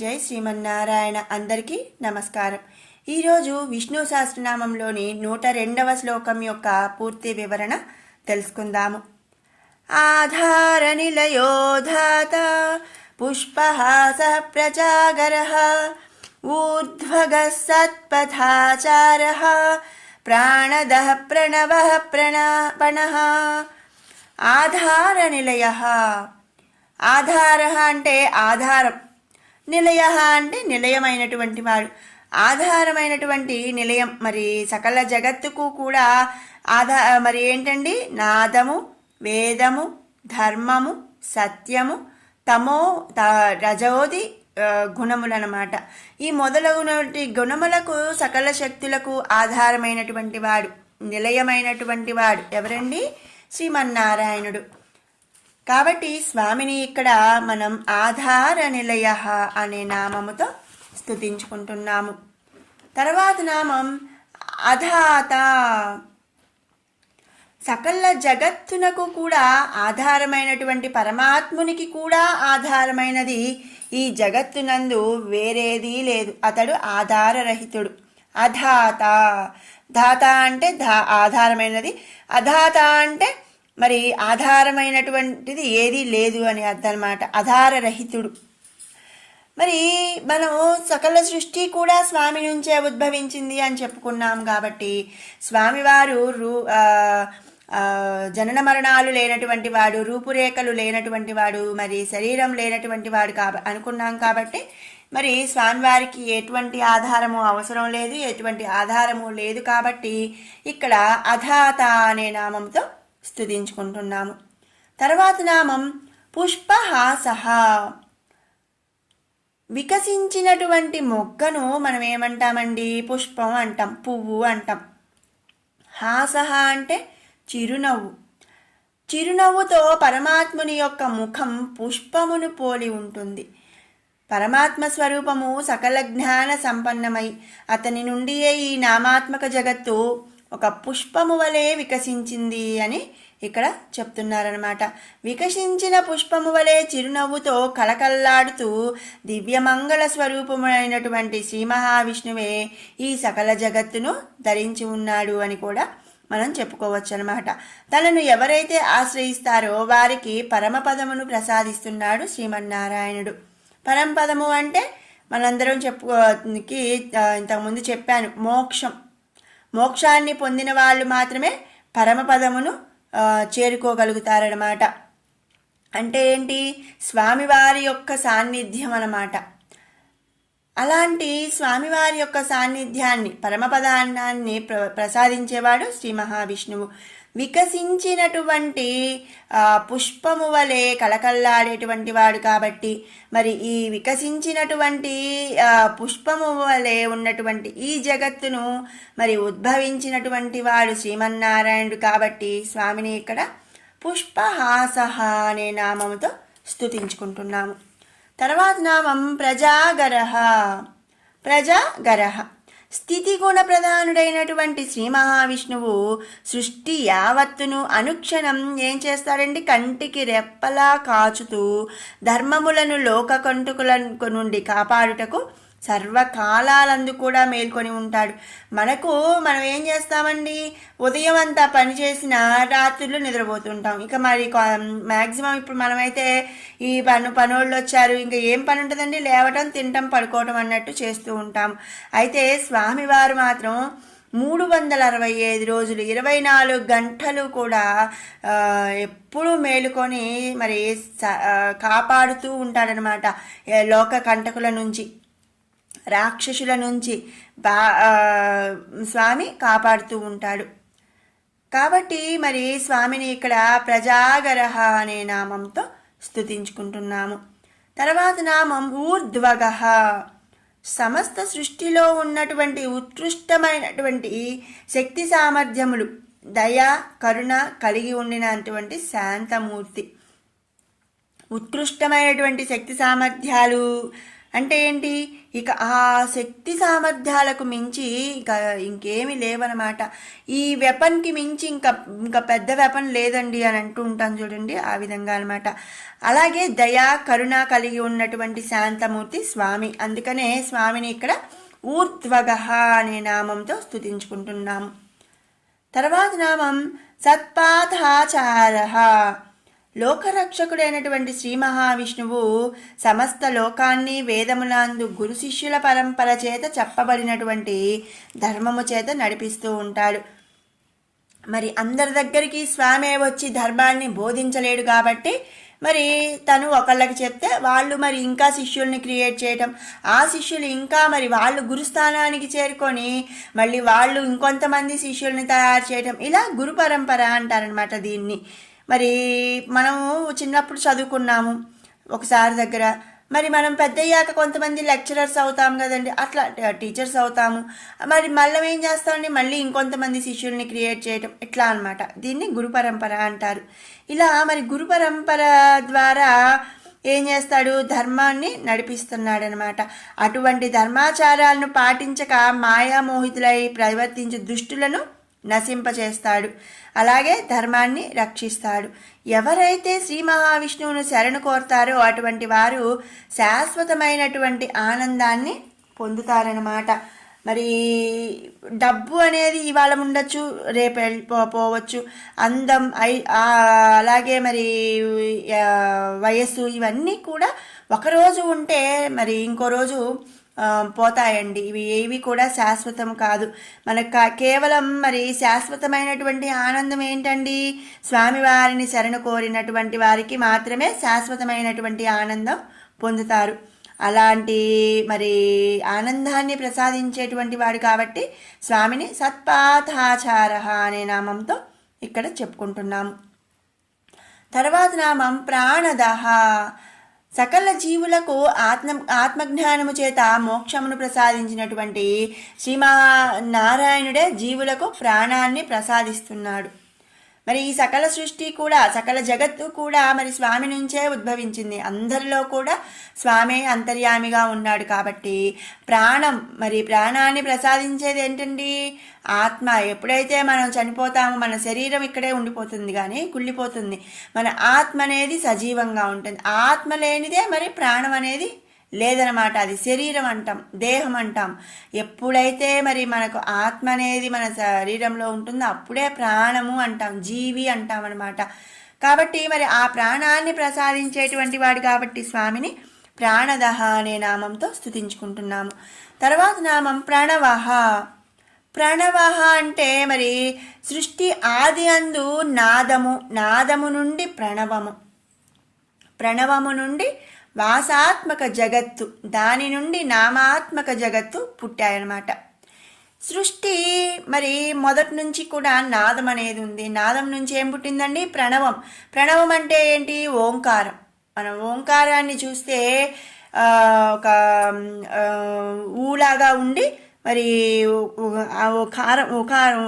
జై శ్రీమన్నారాయణ. అందరికీ నమస్కారం. ఈరోజు విష్ణు సహస్రనామంలోని 102వ శ్లోకం యొక్క పూర్తి వివరణ తెలుసుకుందాము. ఆధార నిలయోధాత పుష్పహాస ప్రజాగరః ఊర్ధ్వగః సత్పథాచారః ప్రాణదః ప్రణవః ప్రణపణః. ఆధార నిలయః. ఆధార అంటే ఆధారం, నిలయ అంటే నిలయమైనటువంటి వాడు, ఆధారమైనటువంటి నిలయం. మరి సకల జగత్తుకు కూడా మరి ఏంటండి? నాదము, వేదము, ధర్మము, సత్యము, తమో రజోది గుణములన్నమాట. ఈ మొదలగునటువంటి గుణములకు సకల శక్తులకు ఆధారమైనటువంటి వాడు, నిలయమైనటువంటి వాడు ఎవరండి? శ్రీమన్నారాయణుడు. కాబట్టి స్వామిని ఇక్కడ మనం ఆధార నిలయ అనే నామముతో స్తుతించుకుంటున్నాము. తర్వాత నామం అధాత. సకల జగత్తునకు కూడా ఆధారమైనటువంటి పరమాత్మునికి కూడా ఆధారమైనది ఈ జగత్తునందు వేరేదీ లేదు. అతడు ఆధారరహితుడు. అధాత. ధాత అంటే ఆధారమైనది, అధాత అంటే మరి ఆధారమైనటువంటిది ఏదీ లేదు అని అర్థం అన్నమాట. ఆధారరహితుడు. మరి మనం సకల సృష్టి కూడా స్వామి నుంచే ఉద్భవించింది అని చెప్పుకున్నాం. కాబట్టి స్వామివారు జనన మరణాలు లేనటువంటి వాడు, రూపురేఖలు లేనటువంటి వాడు, మరి శరీరం లేనటువంటి వాడు అనుకున్నాం. కాబట్టి మరి స్వామివారికి ఎటువంటి ఆధారము అవసరం లేదు, ఎటువంటి ఆధారము లేదు. కాబట్టి ఇక్కడ అధాత అనే నామంతో స్తుతించుకుంటున్నాము. తర్వాత నామం పుష్పహాసః. వికసించినటువంటి మొగ్గను మనం ఏమంటామండి? పుష్పం అంటాం, పువ్వు అంటాం. హాసః అంటే చిరునవ్వు. చిరునవ్వుతో పరమాత్ముని యొక్క ముఖం పుష్పమును పోలి ఉంటుంది. పరమాత్మ స్వరూపము సకల జ్ఞాన సంపన్నమై అతని నుండియే ఈ నామాత్మక జగత్తు ఒక పుష్పము వలె వికసించింది అని ఇక్కడ చెప్తున్నారనమాట. వికసించిన పుష్పము వలె చిరునవ్వుతో కలకల్లాడుతూ దివ్యమంగళ స్వరూపమైనటువంటి శ్రీ మహావిష్ణువే ఈ సకల జగత్తును ధరించి ఉన్నాడు అని కూడా మనం చెప్పుకోవచ్చు అనమాట. తనను ఎవరైతే ఆశ్రయిస్తారో వారికి పరమపదమును ప్రసాదిస్తున్నాడు శ్రీమన్నారాయణుడు. పరమపదము అంటే మనందరం చెప్పుకోకి ఇంతకుముందు చెప్పాను, మోక్షం. మోక్షాన్ని పొందిన వాళ్ళు మాత్రమే పరమపదమును చేరుకోగలుగుతారన్నమాట. అంటే ఏంటి? స్వామివారి యొక్క సాన్నిధ్యం అన్నమాట. అలాంటి స్వామివారి యొక్క సాన్నిధ్యాన్ని, పరమపదాన్నాన్ని ప్రసాదించేవాడు శ్రీ మహావిష్ణువు. వికసించినటువంటి పుష్పము వలె కళకళలాడేటువంటి వాడు కాబట్టి మరి ఈ వికసించినటువంటి పుష్పము వలె ఉన్నటువంటి ఈ జగత్తును మరి ఉద్భవించినటువంటి వాడు శ్రీమన్నారాయణుడు. కాబట్టి స్వామిని ఇక్కడ పుష్పహాసః అనే నామముతో స్తుతించుకుంటున్నాము. తర్వాత నామం ప్రజాగరః. ప్రజాగరః. స్థితిగుణ ప్రధానుడైనటువంటి శ్రీ మహావిష్ణువు సృష్టి యావత్తును అనుక్షణం ఏం చేస్తాడండి? కంటికి రెప్పలా కాచుతూ ధర్మములను లోక కంటుకుల నుండి కాపాడుటకు సర్వకాలాలందు కూడా మేల్కొని ఉంటాడు. మనం ఏం చేస్తామండి? ఉదయం అంతా పని చేసిన రాత్రులు నిద్రపోతుంటాం. ఇక మరి మ్యాక్సిమం ఇప్పుడు మనమైతే ఈ పనోళ్ళు వచ్చారు, ఇంకా ఏం పని ఉంటుందండి? లేవటం, తినటం, పడుకోవటం అన్నట్టు చేస్తూ ఉంటాం. అయితే స్వామివారు మాత్రం 365 రోజులు 24 గంటలు కూడా ఎప్పుడూ మేలుకొని మరి కాపాడుతూ ఉంటాడనమాట. లోక కంటకుల నుంచి, రాక్షసుల నుంచి స్వామి కాపాడుతూ ఉంటాడు. కాబట్టి మరి స్వామిని ఇక్కడ ప్రజాగరః అనే నామంతో స్తుతించుకుంటున్నాము. తర్వాత నామం ఊర్ధ్వగః. సమస్త సృష్టిలో ఉన్నటువంటి ఉత్కృష్టమైనటువంటి శక్తి సామర్థ్యములు, దయ, కరుణ కలిగి ఉండినటువంటి శాంతమూర్తి. ఉత్కృష్టమైనటువంటి శక్తి సామర్థ్యాలు అంటే ఏంటి, ఇక ఆ శక్తి సామర్థ్యాలకు మించి ఇక ఇంకేమీ లేవన్నమాట. ఈ వెపన్కి మించి ఇంకా ఇంకా పెద్ద వెపన్ లేదండి అని అంటూ ఉంటాను చూడండి, ఆ విధంగా అనమాట. అలాగే దయా కరుణ కలిగి ఉన్నటువంటి శాంతమూర్తి స్వామి. అందుకనే స్వామిని ఇక్కడ ఊర్ధ్వగః అనే నామంతో స్తుతించుకుంటున్నాము. తర్వాత నామం సత్పాథాచారః. లోకరక్షకుడైనటువంటి శ్రీ మహావిష్ణువు సమస్త లోకాన్ని వేదములందు గురు శిష్యుల పరంపర చేత చెప్పబడినటువంటి ధర్మము చేత నడిపిస్తూ ఉంటాడు. మరి అందరి దగ్గరికి స్వామి వచ్చి ధర్మాన్ని బోధించలేడు కాబట్టి మరి తను ఒకళ్ళకి చెప్తే వాళ్ళు మరి ఇంకా శిష్యుల్ని క్రియేట్ చేయటం, ఆ శిష్యులు ఇంకా మరి వాళ్ళు గురుస్థానానికి చేరుకొని మళ్ళీ వాళ్ళు ఇంకొంతమంది శిష్యుల్ని తయారు చేయటం, ఇలా గురు పరంపర అంటారనమాట దీన్ని. మరి మనము చిన్నప్పుడు చదువుకున్నాము ఒకసారి దగ్గర, మరి మనం పెద్దయ్యాక కొంతమంది లెక్చరర్స్ అవుతాం కదండి, అట్లా టీచర్స్ అవుతాము. మరి మళ్ళీ ఏం చేస్తామండి, మళ్ళీ ఇంకొంతమంది శిష్యుల్ని క్రియేట్ చేయటం, ఇట్లా అనమాట. దీన్ని గురు పరంపర అంటారు. ఇలా మరి గురు పరంపర ద్వారా ఏం చేస్తాడు, ధర్మాన్ని నడిపిస్తున్నాడనమాట. అటువంటి ధర్మాచారాలను పాటించక మాయామోహితులై ప్రవర్తించే దుష్టులను నశింపచేస్తాడు, అలాగే ధర్మాన్ని రక్షిస్తాడు. ఎవరైతే శ్రీ మహావిష్ణువును శరణు కోరుతారో అటువంటి వారు శాశ్వతమైనటువంటి ఆనందాన్ని పొందుతారనమాట. మరి డబ్బు అనేది ఇవాళ ఉండొచ్చు, రేపు వెళ్ళిపోవచ్చు. అందం అలాగే మరి వయస్సు ఇవన్నీ కూడా ఒకరోజు ఉంటే మరి ఇంకో రోజు పోతాయండి. ఇవి ఏవి కూడా శాశ్వతం కాదు. మనకు కేవలం మరి శాశ్వతమైనటువంటి ఆనందం ఏంటండి, స్వామివారిని శరణు కోరినటువంటి వారికి మాత్రమే శాశ్వతమైనటువంటి ఆనందం పొందుతారు. అలాంటి మరి ఆనందాన్ని ప్రసాదించేటువంటి వాడు కాబట్టి స్వామిని సత్పాథాచారః అనే నామంతో ఇక్కడ చెప్పుకుంటున్నాము. తర్వాత నామం ప్రాణదః. సకల జీవులకు ఆత్మజ్ఞానము చేత మోక్షమును ప్రసాదించినటువంటి శ్రీమన్నారాయణుడే జీవులకు ప్రాణాన్ని ప్రసాదిస్తున్నాడు. మరి ఈ సకల సృష్టి కూడా, సకల జగత్తు కూడా మరి స్వామి నుంచే ఉద్భవించింది. అందరిలో కూడా స్వామి అంతర్యామిగా ఉన్నాడు కాబట్టి మరి ప్రాణాన్ని ప్రసాదించేది ఏంటండి, ఆత్మ. ఎప్పుడైతే మనం చనిపోతామో మన శరీరం ఇక్కడే ఉండిపోతుంది కానీ కుళ్ళిపోతుంది, మన ఆత్మ అనేది సజీవంగా ఉంటుంది. ఆత్మ లేనిదే మరి ప్రాణం అనేది లేదనమాట. అది శరీరం అంటాం, దేహం అంటాం. ఎప్పుడైతే మరి మనకు ఆత్మ అనేది మన శరీరంలో ఉంటుందో అప్పుడే ప్రాణము అంటాం, జీవి అంటాం అనమాట. కాబట్టి మరి ఆ ప్రాణాన్ని ప్రసాదించేటువంటి వాడు కాబట్టి స్వామిని ప్రాణదః అనే నామంతో స్తుతించుకుంటున్నాము. తర్వాత నామం ప్రణవః. ప్రణవః అంటే మరి సృష్టి ఆది అందు నాదము నుండి ప్రణవము నుండి వాసాత్మక జగత్తు, దాని నుండి నామాత్మక జగత్తు పుట్టాయన్నమాట. సృష్టి మరి మొదటి నుంచి కూడా నాదం అనేది ఉంది. నాదం నుంచి ఏం పుట్టిందండి, ప్రణవం అంటే ఏంటి, ఓంకారం. మనం ఓంకారాన్ని చూస్తే ఒక ఊలాగా ఉండి మరి ఓకారం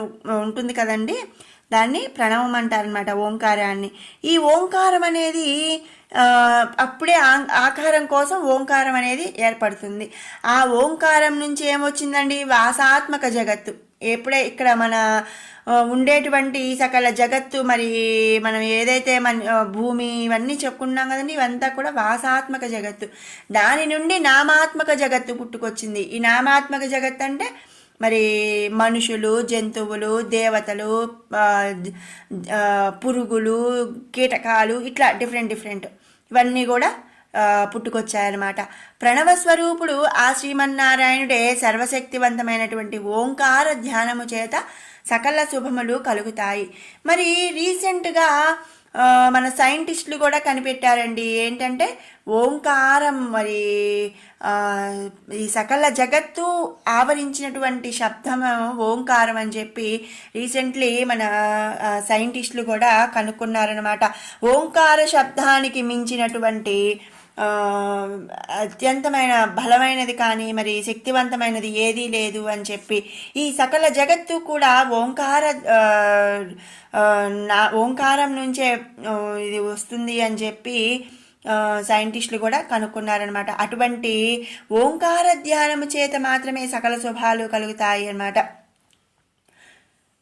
ఉంటుంది కదండి, దాన్ని ప్రణవం అంటారనమాట, ఓంకారాన్ని. ఈ ఓంకారం అనేది అప్పుడే ఆకారం కోసం ఓంకారం అనేది ఏర్పడుతుంది. ఆ ఓంకారం నుంచి ఏమొచ్చిందండి, వాసాత్మక జగత్తు. ఎప్పుడే ఇక్కడ మన ఉండేటువంటి సకల జగత్తు మరి మనం ఏదైతే భూమి ఇవన్నీ చెప్పుకున్నాం కదండి, ఇవంతా కూడా వాసాత్మక జగత్తు. దాని నుండి నామాత్మక జగత్తు పుట్టుకొచ్చింది. ఈ నామాత్మక జగత్తు అంటే మరి మనుషులు, జంతువులు, దేవతలు, పురుగులు, కీటకాలు, ఇట్లా డిఫరెంట్ ఇవన్నీ కూడా పుట్టుకొచ్చాయన్నమాట. ప్రణవ స్వరూపుడు ఆ శ్రీమన్నారాయణుడే సర్వశక్తివంతమైనటువంటి ఓంకార ధ్యానము చేత సకల శుభములు కలుగుతాయి. మరి రీసెంట్గా మన సైంటిస్టులు కూడా కనిపెట్టారండి, ఏంటంటే ఓంకారం మరి ఈ సకల జగత్తు ఆవరించినటువంటి శబ్దం ఓంకారం అని చెప్పి రీసెంట్లీ మన సైంటిస్టులు కూడా కనుక్కున్నారనమాట. ఓంకార శబ్దానికి మించినటువంటి అత్యంతమైన బలమైనది కానీ మరి శక్తివంతమైనది ఏదీ లేదు అని చెప్పి, ఈ సకల జగత్తు కూడా ఓంకారం నుంచే ఇది వస్తుంది అని చెప్పి సైంటిస్టులు కూడా కనుక్కున్నారనమాట. అటువంటి ఓంకార ధ్యానము చేత మాత్రమే సకల శుభాలు కలుగుతాయి అన్నమాట.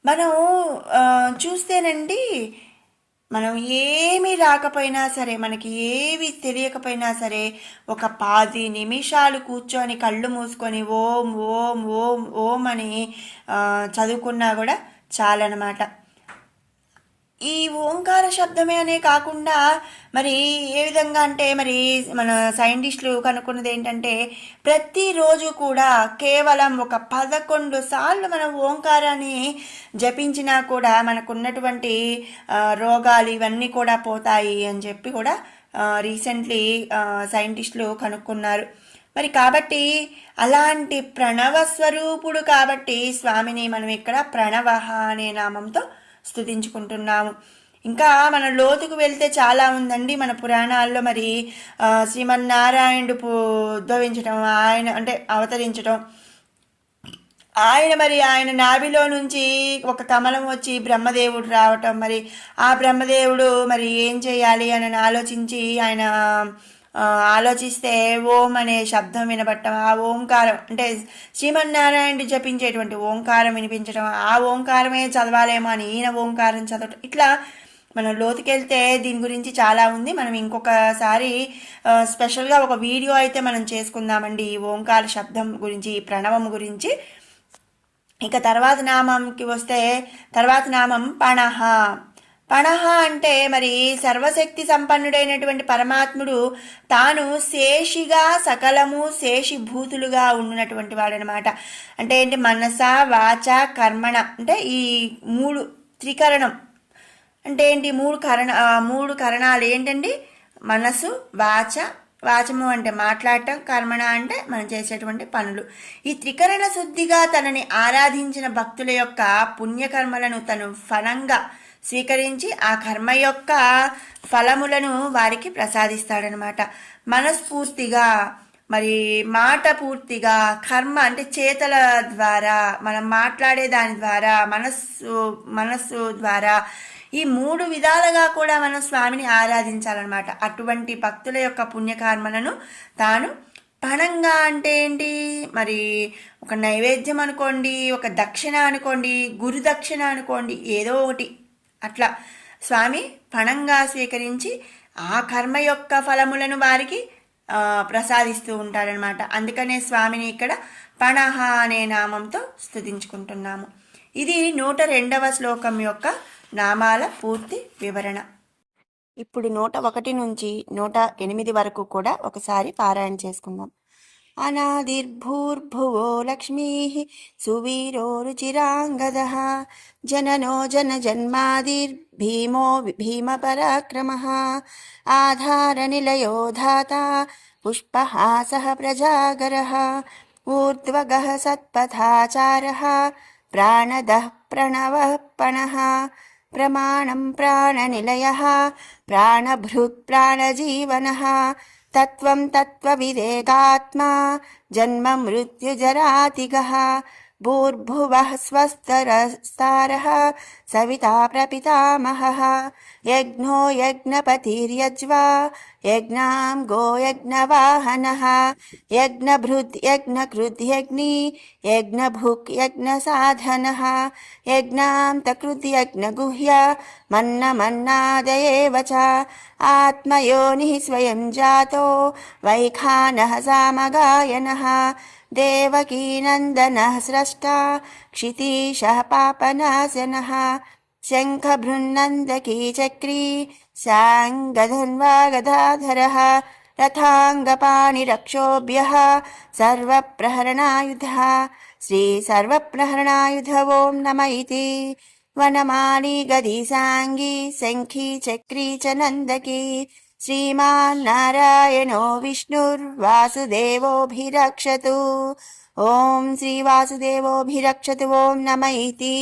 మనం చూస్తేనండి, మనం ఏమీ రాకపోయినా సరే, మనకి ఏవి తెలియకపోయినా సరే, ఒక 10 నిమిషాలు కూర్చొని కళ్ళు మూసుకొని ఓం ఓం ఓం ఓం అని చదువుకున్నా కూడా చాలన్నమాట. ఈ ఓంకార శబ్దమే అనే కాకుండా మరి ఏ విధంగా అంటే, మరి మన సైంటిస్టులు కనుక్కున్నది ఏంటంటే, ప్రతిరోజు కూడా కేవలం ఒక 11 సార్లు మనం ఓంకారాన్ని జపించినా కూడా మనకున్నటువంటి రోగాలు ఇవన్నీ కూడా పోతాయి అని చెప్పి కూడా రీసెంట్లీ సైంటిస్టులు కనుక్కున్నారు. మరి కాబట్టి అలాంటి ప్రణవ స్వరూపుడు కాబట్టి స్వామిని మనం ఇక్కడ ప్రణవః అనే నామంతో స్తుతించుకుంటున్నాము. ఇంకా మన లోతుకు వెళ్తే చాలా ఉందండి మన పురాణాల్లో. మరి శ్రీమన్నారాయణుడు ఉద్భవించడం, ఆయన అంటే అవతరించడం, ఆయన నాభిలో నుంచి ఒక కమలం వచ్చి బ్రహ్మదేవుడు రావటం, మరి ఆ బ్రహ్మదేవుడు మరి ఏం చేయాలి అని ఆలోచించి ఆయన ఆలోచిస్తే ఓం అనే శబ్దం వినబట్టం, ఆ ఓంకారం అంటే శ్రీమన్నారాయణుడు జపించేటువంటి ఓంకారం వినిపించడం, ఆ ఓంకారమే చదవాలేమో అని ఈయన ఓంకారం చదవటం. ఇట్లా మనం లోతుకెళ్తే దీని గురించి చాలా ఉంది. మనం ఇంకొకసారి స్పెషల్గా ఒక వీడియో అయితే మనం చేసుకుందామండి ఈ ఓంకార శబ్దం గురించి, ఈ ప్రణవం గురించి. ఇక తర్వాత నామంకి వస్తే, తర్వాత నామం పణః. పణః అంటే మరి సర్వశక్తి సంపన్నుడైనటువంటి పరమాత్ముడు తాను శేషిగా సకలము శేషిభూతులుగా ఉన్నటువంటి వాడనమాట. అంటే ఏంటి, మనస వాచ కర్మణ అంటే ఈ 3 త్రికరణం అంటే ఏంటి, 3 కరణాలు ఏంటండి, మనసు, వాచము అంటే మాట్లాడటం, కర్మణ అంటే మనం చేసేటువంటి పనులు. ఈ త్రికరణ శుద్ధిగా తనని ఆరాధించిన భక్తుల యొక్క పుణ్యకర్మలను తను ఫలంగా స్వీకరించి ఆ కర్మ యొక్క ఫలములను వారికి ప్రసాదిస్తాడనమాట. మనస్ఫూర్తిగా మరి మాట పూర్తిగా, కర్మ అంటే చేతల ద్వారా, మనం మాట్లాడే దాని ద్వారా, మనస్సు ద్వారా, ఈ 3 విధాలుగా కూడా మనం స్వామిని ఆరాధించాలన్నమాట. అటువంటి భక్తుల యొక్క పుణ్యకర్మలను తాను పణంగా అంటే ఏంటి, మరి ఒక నైవేద్యం అనుకోండి, ఒక దక్షిణ అనుకోండి, గురు దక్షిణ అనుకోండి, ఏదో ఒకటి అట్లా స్వామి పణంగా స్వీకరించి ఆ కర్మ యొక్క ఫలములను వారికి ప్రసాదిస్తూ ఉంటారనమాట. అందుకనే స్వామిని ఇక్కడ పణః అనే నామంతో స్తుతించుకుంటున్నాము. ఇది 102వ శ్లోకం యొక్క నామాల పూర్తి వివరణ. ఇప్పుడు 101 నుంచి 108 వరకు కూడా ఒకసారి పారాయణ చేసుకుందాం. అనాదిర్భూర్భువో లక్ష్మీ సువీరో రుచిరాంగదః జననో జన్మాదిర్భీమో భీమపరాక్రమః ఆధారనిలయో ధాతా పుష్పహాసః ప్రజాగరః ఊర్ధ్వగః సత్పథాచారః ప్రాణదః ప్రణవః పణః ప్రమాణం ప్రాణనిలయః ప్రాణభృత్ ప్రాణజీవనః తత్వం తత్వవిదేకాత్మా జన్మ మృత్యుజరాతిగః భూర్భువః స్వస్తరస్తారః సవితా ప్రపితామహః యజ్ఞో యజ్ఞపతిర్యజ్వా యజ్ఞాం గో యజ్ఞవాహనః యజ్ఞభృద్ యజ్ఞకృద్ యజ్ఞీ యజ్ఞభుక్ యజ్ఞసాధనః యజ్ఞాంతకృద్ యజ్ఞగుహ్య మన్నమన్నాదయేవ చ ఆత్మయోనిః స్వయం జాతో వైఖానః సామగాయనః దేవకీనందనః స్రష్టా క్షితీశः పాపనాశనः శంఖభృన్నందకీ చక్రీ శాంగధన్వా గదాధరः రథాంగపాణిరక్షోభ్యः సర్వప్రహరణాయుధः శ్రీ సర్వప్రహరణాయుధ ఓం నమ ఇతి వనమాలి గదీ సాంగీ శంఖీ చక్రీ చ నందకీ శ్రీమాన్నారాయణో విష్ణుర్వాసుదేవోభిరక్షతు ఓం శ్రీ వాసుదేవోభిరక్షతు ఓం నమ ఇతి.